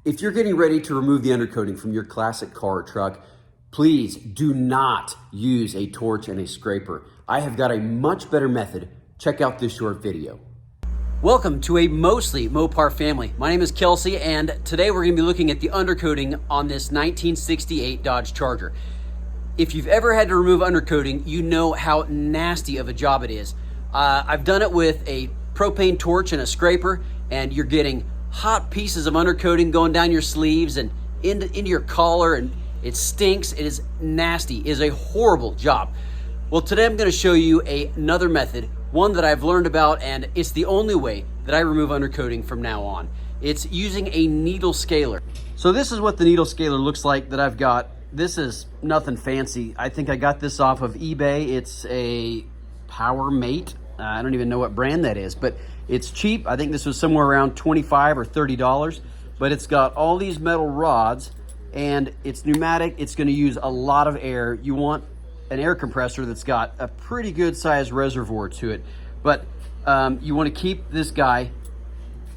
If you're getting ready to remove the undercoating from your classic car or truck, please do not use a torch and a scraper. I have got a much better method. Check out this short video. Welcome to a mostly Mopar family. My name is Kelsey, and today we're going to be looking at the undercoating on this 1968 Dodge Charger. If you've ever had to remove undercoating, you know how nasty of a job it is. I've done it with a propane torch and a scraper, and you're getting hot pieces of undercoating going down your sleeves and into your collar, and it stinks. It is nasty. It is a horrible job. Well, today I'm going to show you another method, one that I've learned about, and it's the only way that I remove undercoating from now on. It's using a needle scaler. So this is what the needle scaler looks like that I've got. This is nothing fancy. I think I got this off of eBay. It's a Power Mate. I don't even know what brand that is, but it's cheap. I think this was somewhere around $25 or $30, but it's got all these metal rods and it's pneumatic. It's going to use a lot of air. You want an air compressor that's got a pretty good sized reservoir to it, but you want to keep this guy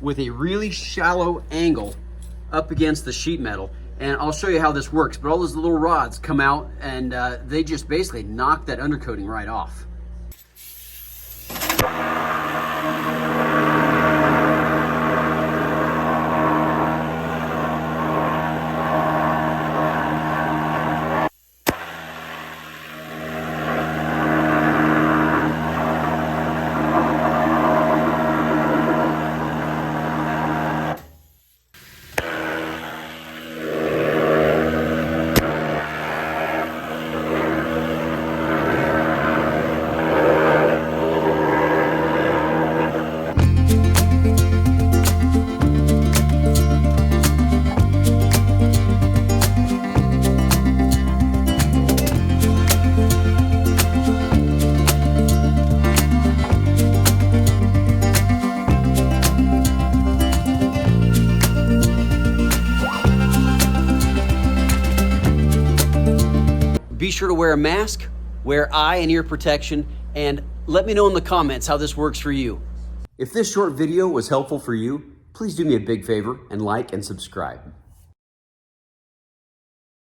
with a really shallow angle up against the sheet metal. And I'll show you how this works, but all those little rods come out and they just basically knock that undercoating right off. Be sure to wear a mask, wear eye and ear protection, and let me know in the comments how this works for you. If this short video was helpful for you, please do me a big favor and like and subscribe.